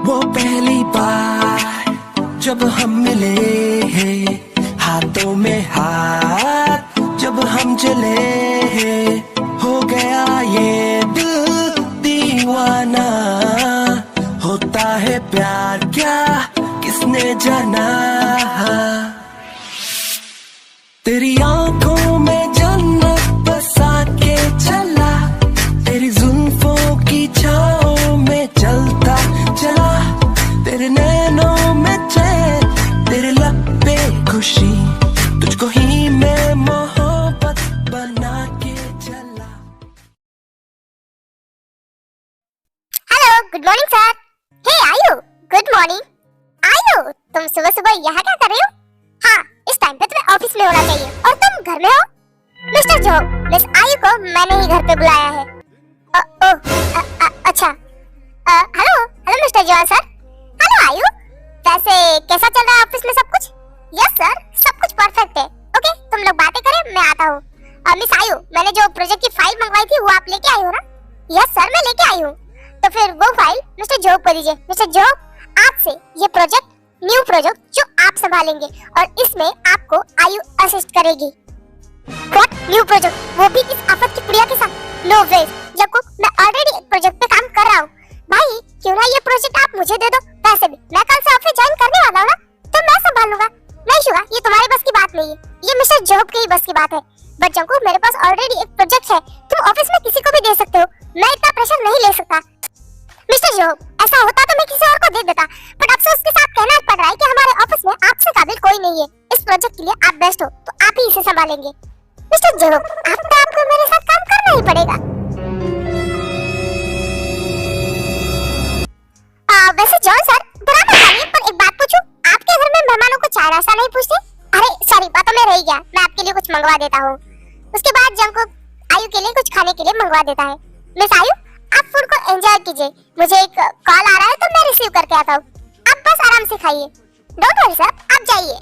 वो पहली बार जब हम मिले, हाथों में हाथ जब हम चले, हो गया ये दिल दीवाना। होता है प्यार क्या किसने जाना। तेरी आंखों में जन्नत बसा के चला, तेरी जुल्फों की छाओं में चलता चला। तेरे नैनों में चैन, तेरे लब पे खुशी, तुझको ही मैं मोहब्बत बना के चला। Hello, good morning sir. Hey Ayu, good morning. आयु, तुम सुबह सुबह यहाँ क्या कर रही हो? हाँ, इस टाइम पे तुम्हें ऑफिस में होना चाहिए और तुम घर में हो। मिस्टर जो, मिस आयु को मैंने ही घर पे बुलाया है। अच्छा। Hello hello Mister John sir. Hello आयु, वैसे कैसा चल रहा है ऑफिस में सब कुछ? यस सर, सब कुछ परफेक्ट है। ओके, तुम लोग बातें करें, मैं आता हूँ। मिस आयु, मैंने जो प्रोजेक्ट की फाइल मंगवाई थी वो आप लेके आई हो ना? यस सर, मैं लेके आई हूँ। तो फिर वो फाइल मिस्टर जॉब को दीजिए। मिस्टर जॉब, आज से ये प्रोजेक्ट, न्यू प्रोजेक्ट जो आप संभालेंगे और इसमें आपको आयु असिस्ट करेगी। व्हाट, न्यू प्रोजेक्ट, वो भी इस आफत की पुड़िया के साथ? नो वे जब मैं ऑलरेडी एक प्रोजेक्ट पे काम कर रहा हूँ। भाई क्यों ना ये प्रोजेक्ट आप मुझे दे दो। वैसे भी मैं कल से ऑफिस ज्वाइन करने वाला हूँ ना, तो मैं संभाल लूंगा। नहीं शुगा, ये तुम्हारे बस की बात नहीं है, ये मिस्टर जॉब की ही बस की बात है। बट जंकू, मेरे पास ऑलरेडी एक प्रोजेक्ट है, तुम ऑफिस में किसी को भी दे सकते हो, मैं इतना प्रेशर नहीं ले सकता। मिस्टर जॉब, ऐसा होता तो मैं किसी और को दे देता, बट अफसोस के साथ कहना पड़ रहा है कि हमारे ऑफिस में आपसे काबिल कोई नहीं है। इस प्रोजेक्ट के लिए आप बेस्ट हो, तो आप ही इसे संभालेंगे। मिस्टर जॉब, आपको मेरे साथ काम करना ही पड़ेगा। वैसे जॉन सर, बुरा मत मानिए, पर एक बात पूछूं, आपके घर में मेहमानों को चाय नाश्ता नहीं पूछते? अरे सॉरी, बातों में रह गया, मैं आपके लिए कुछ मंगवा देता हूँ। उसके बाद जंकू आयु के लिए कुछ खाने के लिए मंगवा देता है। मिस आयु, आप फूड को एंजॉय कीजिए, मुझे एक कॉल आ रहा है तो मैं रिसीव करके आता हूँ। आप बस आराम से खाइए, डोंट वरी सर, आप जाइए।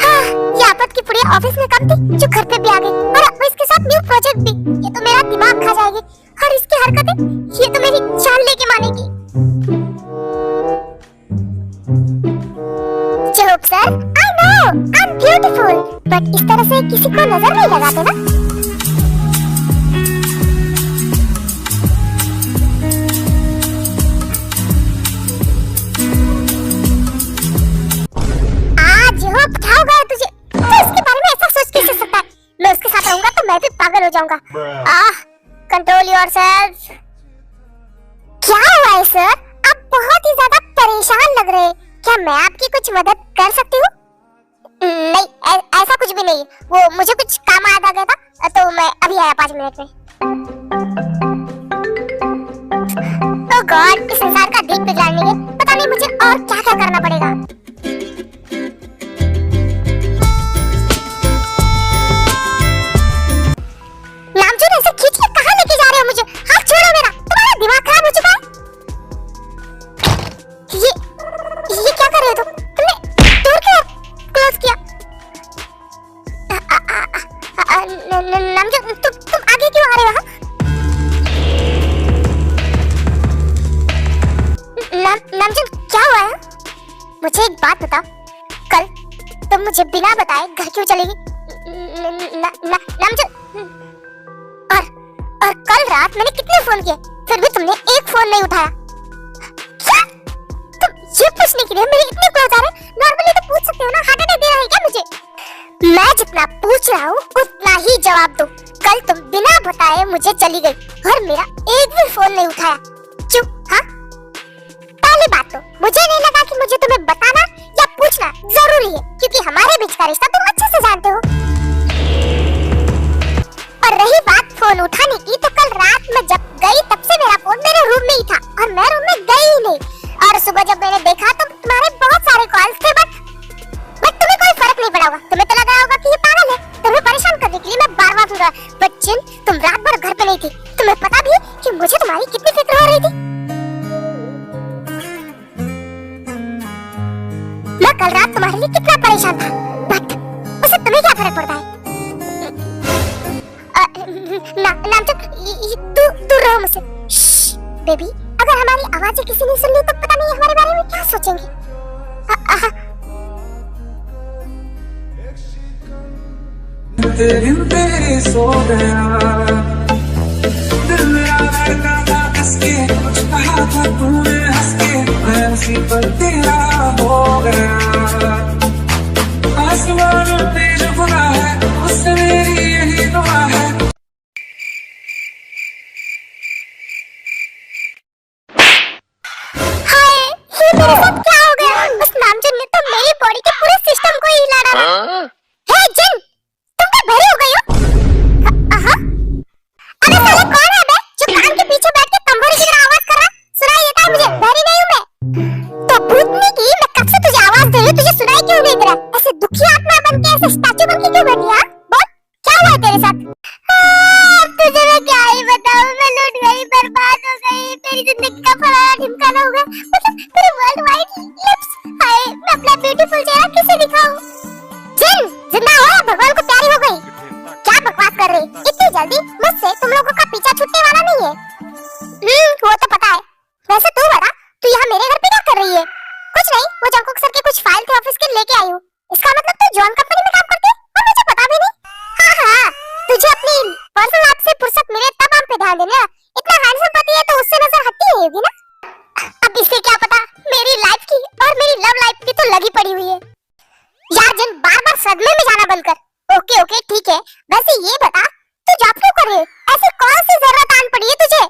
हाँ, ये आफत की पुड़िया ऑफिस में कम थी जो घर पे भी आ गई, और अब इसके साथ न्यू प्रोजेक्ट भी। ये तो मेरा दिमाग खा जाएगी, और इसकी हरकतें, ये तो मेरी जान लेके मानेगी। Joke sir, I know I am beautiful, but इस तरह से किसी को नजर नहीं लगाते ना। आज हो क्या गया तुझे? तो इसके बारे में ऐसा सोच कैसे सकता है? मैं उसके साथ रहूंगा तो मैं भी पागल हो जाऊंगा। Control yourself. क्या हुआ है सर? आप बहुत ही ज्यादा परेशान लग रहे हैं, क्या मैं आपकी कुछ मदद कर सकती हूँ? नहीं, ऐसा कुछ भी नहीं, वो मुझे कुछ काम याद आ गया था, तो मैं अभी आया 5 मिनट में। ओह गॉड, इस संसार का दिल बिगाड़ने के पता नहीं मुझे और क्या क्या करना पड़ेगा। नामचूर, ऐसे खींच के कहाँ लेके जा रहे हो मुझे? हाथ छोड़ो मेरा, तुम्हारा दिमाग खराब हो चुका है? ये क्या कर रहे हो तुमने डोर क्यों क्लोज किया? नामचूर, तुम आगे क्यों आ रहे हो? नामचूर, क्या हुआ है? मुझे एक बात बताओ, कल तुम मुझे बिना बताए घर क्यों चलेगी? नामचूर, और कल रात मैंने कितने फोन किए, फिर भी तुमने एक फोन नहीं उठाया। क्या? तुम ये पूछने के लिए मेरे इतने क्लोज आ रहे? नॉर्मली तो पूछ सकते हो ना, हार्ट अटैक दे रहा है क्या मुझे? मैं जितना पूछ रहा हूँ उतना ही जवाब दो। कल तुम बिना बताए मुझे चली गई और मेरा एक भी फोन नहीं उठाया। चुप। हाँ, पहली बात तो मुझे नहीं लगा कि मुझे तुम्हें बताना या पूछना जरूरी है, क्योंकि हमारे बीच का रिश्ता तुम अच्छे से जानते हो। और रही बात फोन उठाने की, तो कल रात में जब गई तब से मेरा फोन मेरे रूम में ही था और मैं रूम में गई ही नहीं। और सुबह जब मैंने देखा तो तुम्हारे बहुत सारे कॉल्स थे, बट तुम्हें कोई फर्क नहीं पड़ा होगा। तुम्हें तो लगा होगा कि ये पागल है, तुम्हें परेशान करने के लिए मैं बार-बार फोन कर। बट जिन, तुम रात भर घर पे नहीं थी, तुम्हें पता भी कि मुझे तुम्हारी कितनी फिक्र हो रही थी। मैं कल रात तुम्हारे लिए कितना परेशान था, बट उससे तुम्हें क्या फर्क पड़ता है? नामचूर, तू रहो मुझसे। बेबी, अगर हमारी आवाजें किसी ने सुन ली तो पता नहीं हमारे बारे में क्या सोचेंगे। तेरे सो गया दिल मेरा धड़का था कसके, कुछ कहा था तूने हंस के, मैं उसी पर तेरा हो गया। आसमान पे जो खुदा है उससे मेरी यही दुआ है। हाय, ये मेरे साथ क्या हो गया? उस नामजन ने तो मेरी बॉडी के पूरे सिस्टम को ही हिला डाला। हे जिन, तुम क्या बहरी हो गई हो? हाँ? अरे साले कौन है बे जो कान के पीछे बैठ के तंबोरी की तरह आवाज कर रहा? सुनाई देता है मुझे, बहरी नहीं हूँ मैं। तो भूतनी की मैं कब से तुझे आवाज दे रही हूँ, तुझे सुनाई क्यों नहीं दे रहा? ऐसे दुखी आत्मा बन के, ऐसे स्टैचू बन के क्यों बैठी है? बोल, क्या हुआ है तेरे साथ? तुझे मैं क्या ही बताऊं, मैं लूट गई, बर्बाद हो गई, मेरी जिंदगी का फलाना ढिमकाना हो गया। मतलब मेरे वर्ल्ड वाइड लिप्स, हाय मैं अपना ब्यूटीफुल चेहरा किसे दिखाऊं? जिन, जिंदा हो या भगवान को प्यारी हो गई? क्या बकवास कर रही? इतनी जल्दी मुझसे तुम लोगों का पीछा छूटने वाला नहीं है। वो तो पता है। वैसे तू बता, तू यहाँ मेरे घर पे क्या कर रही है? कुछ नहीं, वो जंकुक सर के कुछ फाइल थे ऑफिस के, लेके आई हूँ। इसका मतलब तू जॉन कंपनी में काम करती है और मुझे पता भी नहीं। हाँ, तुझे अपनी पर्सनल लाइफ से फुर्सत मिले तब हम पे ध्यान देना। इतना हैंडसम पति है तो उससे नजर हटती ही होगी ना। अब इससे क्या पता मेरी लाइफ की और मेरी लव लाइफ की तो लगी पड़ी हुई है। यार जिन, बार-बार सदमे में जाना बंद कर। ओके ठीक है। वैसे ये बता, तू जॉब क्यों कर रही है? ऐसी कौन सी जरूरत आन पड़ी है तुझे?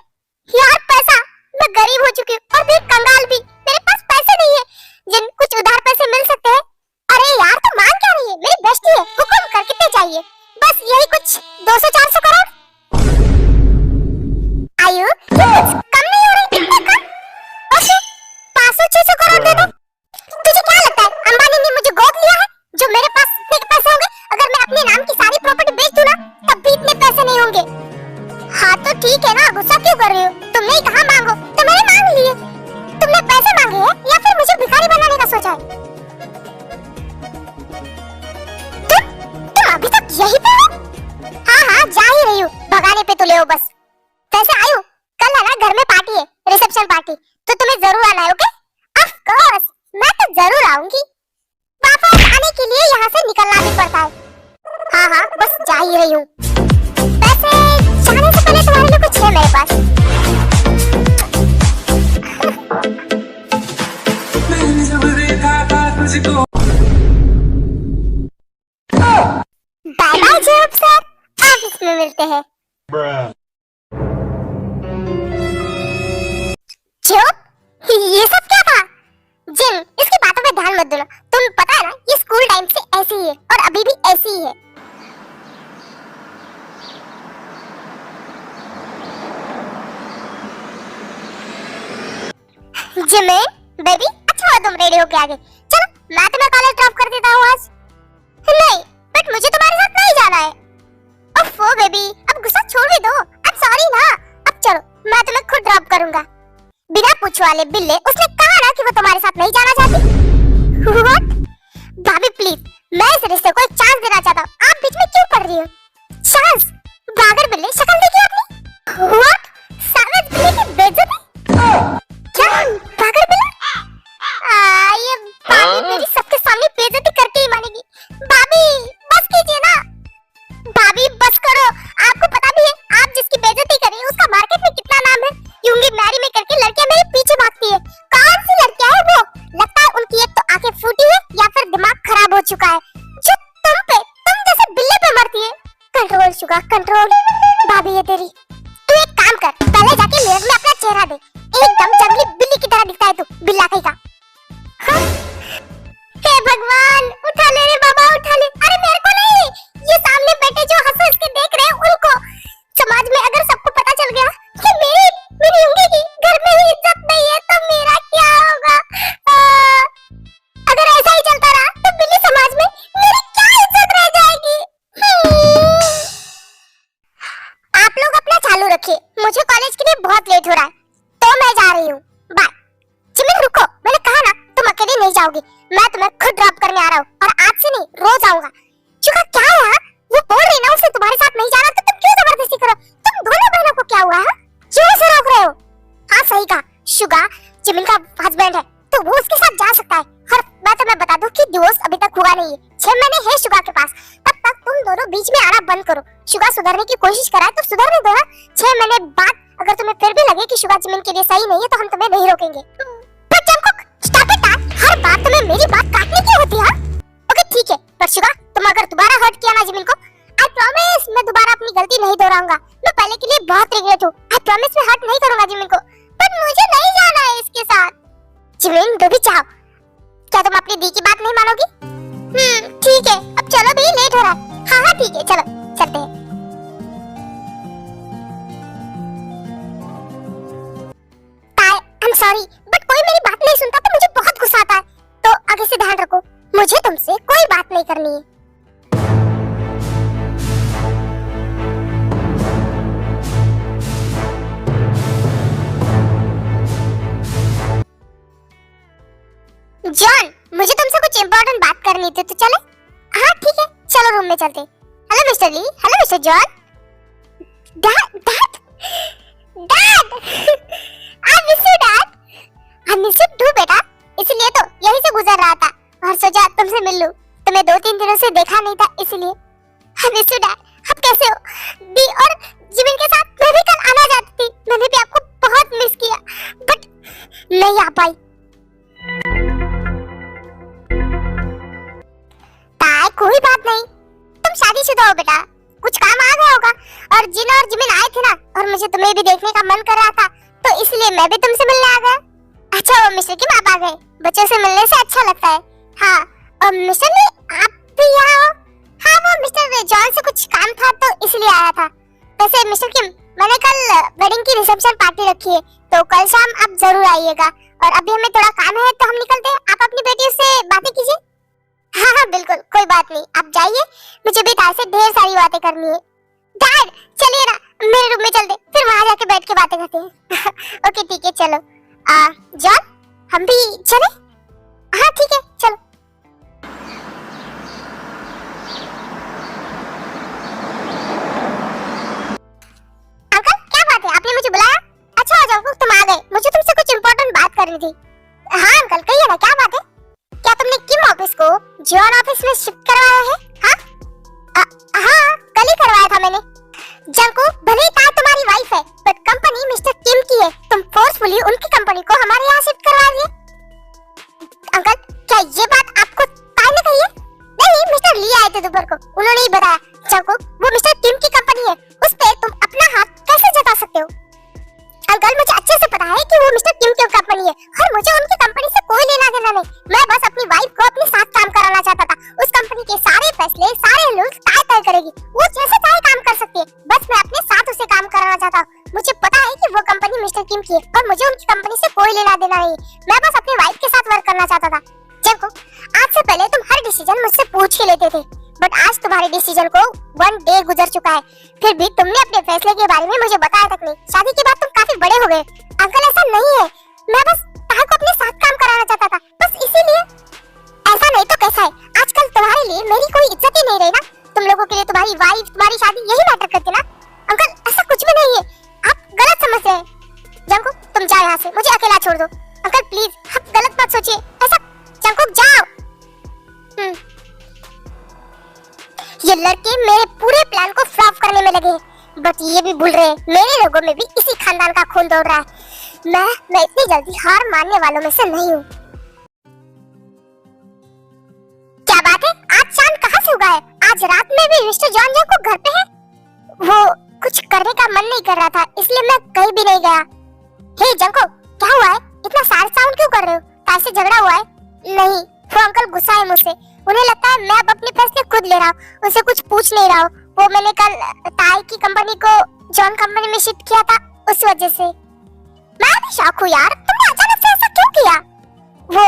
यार पैसा, मैं गरीब हो चुकी हूँ और भी कंगाल भी, मेरे पास पैसे नहीं है। जिन, कुछ उधार पैसे मिल सकते हैं? अरे यार तू मान क्या रही है? मेरी बेस्टी है, हुक्म कर, कितने चाहिए? बस यही कुछ 200-400 करोड़। आयु, ये कुछ कम नहीं हो रही? इतना कम? ओके, 500-600 करोड़ दे दो। तुझे क्या लगता है अंबानी ने मुझे गोद लिया है जो मेरे पास इतने पैसे होंगे? अगर मैं अपने नाम की सारी प्रॉपर्टी बेच दूं ना, तब भी इतने पैसे नहीं होंगे। हाँ तो ठीक है ना, गुस्सा क्यों कर रही हो? तुमने ही कहा मांगो तो मैंने मांग लिए। तुमने पैसे मांगे हैं या फिर मुझे भिखारी बनाने का सोचा है? तुम अभी तक यही पे हो? हाँ, जा ही रही हूँ, भगाने पे तुले हो बस। वैसे आयु, कल है ना घर में पार्टी है, रिसेप्शन पार्टी, तो तुम्हें जरूर आना है। ओके? ऑफ कोर्स, मैं तो जरूर आऊंगी। वापस आने के लिए यहाँ से निकलना भी पड़ता है। हाँ, बस जा ही रही हूँ। वैसे जाने से पहले तुम्हारे लिए कुछ है मेरे पास। मैंने जब देखा था तुझको। Bye bye job sir, office में मिलते हैं। जॉब, ये सब क्या था? जिन, इसकी बातों पे ध्यान मत देना। तुम पता है ना, ये स्कूल टाइम से ऐसी ही है और अभी भी ऐसी ही है। जिमिन, बेबी, अच्छा हुआ तुम रेडी होके आ गए। चलो, मैं तुम्हें कॉलेज ड्रॉप कर देता हूँ आज। नहीं, बट मुझे तुम्हारे साथ नहीं जाना है। ओफो बेबी, अब गुस्सा छोड़ भी दो। अब सॉरी ना, अब चलो, मैं तुम्हें खुद ड्रॉप करूंगा। बिना पूछे वाले बिल्ले, उसने कहा ना कि वो तुम्हारे साथ नहीं जाना चाहती। व्हाट? भाभी प्लीज, मैं इस रिश्ते को एक चांस देना चाहता हूँ। आप बीच में क्यों पड़ रही हो? चांस? बागर बिल्ले, शक्ल देखी आपने? व्हाट? सावेज बिल्ले की बेइज्जती? क्या? बागर बिल्ला? ये भाभी मेरी सबके सामने बेइज्जती करके ही मानेगी। भाभी बस कीजिए ना। भाभी बस करो, आपको पता भी है आप जिसकी बेइज्जती कर रही हैं उसका मार्केट में कितना नाम है। यूंगी मैरी में करके लड़कियां मेरे पीछे भागती है। कौन सी लड़कियां है वो? लगता है उनकी एक तो आंखें फूटी है या फिर दिमाग खराब हो चुका है, जो तुम जैसे बिल्ले पे मरती है। Control Suga, control. भाभी ये तेरी, तू एक काम कर, पहले जाके मिरर में अपना चेहरा देख। एकदम जंगली बिल्ली की तरह दिखता है तू, बिल्ला कहीं का। हाँ? हे भगवान, उठा ले रे बाबा, उठा ले। अरे मेरे को नहीं, ये सामने बैठे जो हंस के देख रहे हैं उनको। समाज में अगर सबको पता चल गया कि मेरी उंगली की घर में ही इज्जत नहीं है तो मेरा क्या होगा? अगर ऐसा ही चलता रहा तो बिल्ली समाज में मेरी क्या इज्जत रह जाएगी? आप लोग अपना चालू रखिए, मुझे कॉलेज के लिए बहुत लेट हो रहा है, तो मैं जा रही हूँ। बाय। जिमिन रुको, मैंने कहा ना तुम अकेले नहीं जाओगी, मैं तुम्हें खुद ड्रॉप करने आ रहा हूँ और आज से नहीं रोज आऊंगा। चुका क्या है? वो बोल रही ना उसे तुम्हारे साथ नहीं जाना, तो तुम क्यों जबरदस्ती करो? तुम दोनों बहनों को आपको क्या हुआ है? क्यों से रोक रहे हो? हाँ सही कहा, शुगा जिमिन का हस्बैंड है तो वो उसके साथ जा सकता है। और मैं तुम्हें बता दूं कि डिवोर्स अभी तक हुआ नहीं है, 6 महीने है शुगा के पास। तब तक तुम दोनों बीच में आना बंद करो। शुगा सुधरने की कोशिश कराए तो सुधरने दो ना। 6 महीने बाद अगर तुम्हें फिर भी लगे कि शुगा जिमिन के लिए सही नहीं है तो हम तुम्हें नहीं रोकेंगे। पर जंकुक स्टॉप इट यार, हर बार तुम्हें मेरी बात काटने की होती है। ओके ठीक है, पर शुगा तुम अगर दोबारा हर्ट किया ना जिमिन को, आई प्रॉमिस मैं दोबारा अपनी गलती नहीं दोहराऊंगा। मैं पहले के लिए बहुत रिग्रेट हूँ। आई प्रॉमिस मैं हर्ट नहीं करूंगा जिमिन को। पर मुझे नहीं जाना है इसके साथ। जिमिन जो भी चाहो, क्या तुम अपनी दी की बात नहीं मानोगी? ठीक है, अब चलो भी, लेट हो रहा है। हाँ हाँ ठीक है, चलो चलते हैं। आई एम सॉरी बट कोई मेरी बात नहीं सुनता तो मुझे बहुत गुस्सा आता है। तो आगे से ध्यान रखो, मुझे तुमसे कोई बात नहीं करनी है। जॉन मुझे तुमसे कुछ इम्पोर्टेंट बात करनी थी तो चले? हाँ ठीक है, चलो रूम में चलते। Hello Mister Lee, hello Mister John. Dad dad dad I miss you dad. I miss you too बेटा, इसलिए तो यहीं से गुजर रहा था और सोचा तुमसे मिल लूं। तुम्हें 2-3 दिनों से देखा नहीं था इसलिए। आई मिस यू डैड। आप कैसे हो? दी और जिमिन के साथ मैं भी कल आना चाहती थी, मैंने भी आपको बहुत मिस किया बट नहीं आ पाई। कोई बात नहीं, तुम शादीशुदा हो बेटा, कुछ काम आ गया होगा। और जिन और जिमिन आए थे ना, और मुझे तुम्हें भी देखने का मन कर रहा था तो इसलिए मैं भी तुमसे मिलने आ गया। अच्छा वो मिस्टर किम आप आ गए, बच्चों से मिलने से अच्छा लगता है। हाँ और मिस्टर ली आप भी यहाँ हो? हाँ वो मिस्टर जॉन से कुछ काम था तो इसलिए आया था। वैसे मिस्टर किम मैंने कल वेडिंग की रिसेप्शन पार्टी रखी है तो कल शाम आप जरूर आइएगा। और अभी हमें थोड़ा काम है तो हम निकलते हैं, आप अपनी बेटी से बातें कीजिए। हाँ हाँ बिल्कुल कोई बात नहीं, आप जाइए, मुझे भी तार से ढेर सारी बातें करनी है। डैड चलिए ना मेरे रूम में चलते, फिर वहां जाके बैठ के बातें करते हैं। ओके ठीक है चलो। जॉन हम भी चले? हाँ ठीक है चलो। अंकल क्या बात है, आपने मुझे बुलाया? अच्छा आ जाओ, तुम आ गए, मुझे तुमसे कुछ इम्पोर्टेंट बात करनी थी। हाँ अंकल कहिए ना, क्या बात है? क्या तुमने किम ऑफिस को जॉन ऑफिस में शिफ्ट करवाया है? हाँ हाँ कल ही करवाया था मैंने। जंको भले ही तुम्हारी वाइफ है बट कंपनी मिस्टर किम की है, तुम फोर्सफुली उनकी कंपनी को हमारे यहाँ शिफ्ट करवा दिए। अंकल क्या ये बात आपको ताई ने कही है? नहीं मिस्टर ली आए थे दोपहर को, उन्होंने ही बताया। जंको वो मिस्टर किम की कंपनी है, उस पे तुम अपना हाथ कैसे जता सकते हो? अंकल मुझे अच्छे से पता है कि वो मिस्टर किम की कंपनी है और मुझे उनकी कंपनी से कोई लेना देना नहीं। मैं बस अपनी वाइफ को अपने साथ काम कराना चाहता था। उस कंपनी के सारे फैसले सारे रूल्स तय करेगी, वो जैसे चाहे काम कर सकती है, बस मैं अपने साथ उसे काम कराना चाहता हूँ। मुझे पता है कि वो कंपनी मिस्टर किम की है और मुझे उनकी कंपनी से कोई लेना देना नहीं, मैं बस अपनी वाइफ के साथ वर्क करना चाहता था। जंको आज से पहले तुम हर डिसीजन मुझसे पूछ के लेते थे बट आज तुम्हारे डिसीजन को 1 डे गुजर चुका है, फिर भी तुमने अपने फैसले के बारे में मुझे बताया तक नहीं। शादी के बाद तुम काफी बड़े हो गए। अंकल ऐसा नहीं है, मैं बस ताहा को अपने साथ काम कराना चाहता था, बस इसीलिए। ऐसा नहीं तो कैसा है, आजकल तुम्हारे लिए मेरी कोई इज्जत ही नहीं रही ना, तुम लोगों के लिए तुम्हारी वाइफ तुम्हारी शादी यही मैटर करती ना। अंकल ऐसा कुछ भी नहीं है, आप गलत समझ रहे हैं। जंको तुम जाओ यहाँ से, मुझे अकेला छोड़ दो। अंकल प्लीज आप गलत मत सोचिए ऐसा। जंको जाओ। ये लड़के मेरे पूरे प्लान को फ्लॉप करने में लगे हैं बट ये भी भूल रहे हैं मेरे लोगों में भी इसी खानदान का खून दौड़ रहा है। मैं इतनी जल्दी हार मानने वालों में से नहीं हूँ। क्या बात है, आज चांद कहाँ से उगा है? आज रात में भी मिस्टर जॉन को घर पे है? वो कुछ करने का मन नहीं कर रहा था इसलिए मैं कहीं भी नहीं गया। हे जंको क्या हुआ है, इतना सारे साउंड क्यों कर रहे हो? ताई से झगड़ा हुआ है? नहीं वो अंकल गुस्सा है मुझसे, उन्हें लगता है मैं अब अपने फैसले खुद ले रहा हूँ, उनसे कुछ पूछ नहीं रहा हूँ। वो मैंने कल ताई की कंपनी को जॉन कंपनी में शिफ्ट किया था उस वजह से। मैं भी शॉक हूँ यार, तुमने अचानक से ऐसा क्यों किया? वो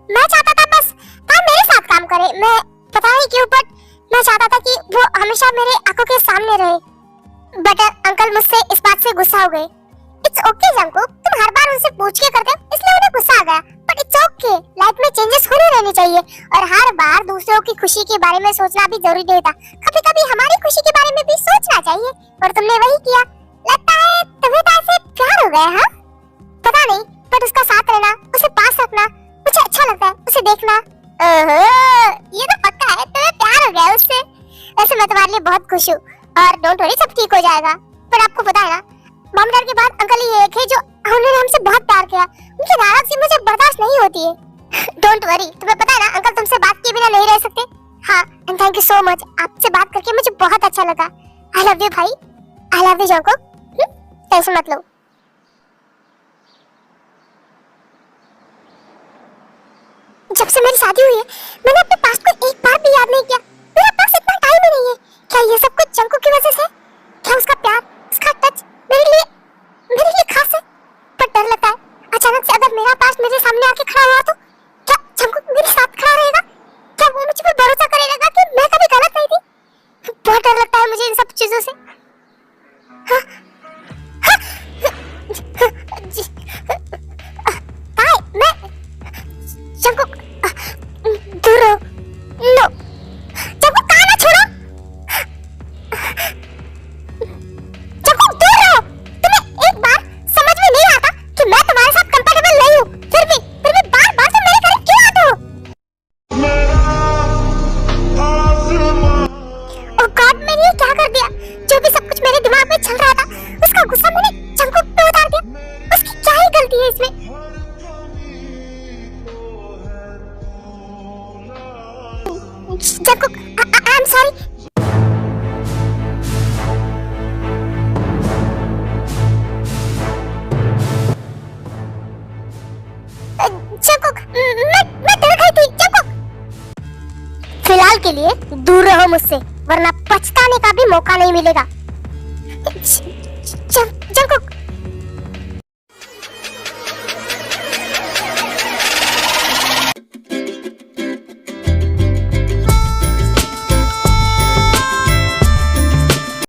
मैं चाहता था बस ताई मेरे साथ काम करे, मैं पता नहीं क्यों बट मैं चाहता था कि वो हमेशा मेरे आंखों के सामने रहे। बट अंकल मुझसे इस बात से गुस्सा हो गए। इट्स ओके जंको, तुम हर बार उनसे पूछ के करते हो इसलिए उन्हें गुस्सा आ गया बट इट्स ओके, लाइफ में चेंजेस होने रहने चाहिए और हर बार दूसरों की खुशी के बारे में सोचना भी जरूरी नहीं था। कभी कभी हमारी खुशी के बारे में भी सोचना चाहिए और तुमने वही किया। लगता है तुम्हें तो ऐसे प्यार हो गया, हाँ? पता नहीं, पर उसका साथ रहना, उसे पास रखना मुझे अच्छा लगता है, उसे देखना। ओहो, ये तो पक्का है तुम्हें प्यार हो गया उससे। वैसे मैं तुम्हारे लिए बहुत खुश हूँ और डोंट वरी, सब ठीक हो जाएगा। पर आपको पता है ना, मम्मी डैड के बाद अंकल ही एक है जो उन्होंने हमसे बहुत प्यार किया। उनकी नाराजगी मुझे बर्दाश्त नहीं होती है। डोंट वरी, तुम्हें पता है ना अंकल तुमसे बात किए बिना नहीं रह सकते। हाँ, and thank you so much, आपसे बात करके मुझे बहुत अच्छा लगा। आई लव यू भाई, I love you Jungkook. Tension मत लो। जब से मेरी शादी हुई है मैंने अपने पास्ट को एक बार भी याद नहीं किया। मेरे पास इतना टाइम ही नहीं है। क्या ये सब कुछ जंकुक की वजह से? क्या उसका प्यार, उसका टच मेरे लिए खास है? पर डर लगता है अचानक से अगर मेरा पास्ट मेरे सामने आके खड़ा हुआ तो क्या जंकुक मेरे साथ खड़ा रहेगा? क्या वो मुझ पर भरोसा करेगा कि मैं कभी गलत नहीं थी? बहुत डर लगता है मुझे इन सब चीजों से। हाँ, हाँ, जी, ताई, मैं जंकुक दूर रहो। नो, जंकुक कहाँ ना छोड़ो। जंकुक दूर रहो। तुम्हें एक बार समझ में नहीं आता कि मैं तुम्हारे साथ कंफर्टेबल नहीं हूँ, फिर भी बार-बार तुम मेरे करीब क्यों आते हो? ओह गॉड, मैंने ये क्या कर दिया? जो भी सब कुछ मेरे दिमाग में चल रहा था उसका गुस्सा मैंने जंकुक पे उतार दिया। उसकी क्या ही गलती है इसमें? Jungkook, I am sorry. Jungkook, मैं डर गई थी। जंकुक, फिलहाल के लिए दूर रहो मुझसे, वरना पछताने का भी मौका नहीं मिलेगा।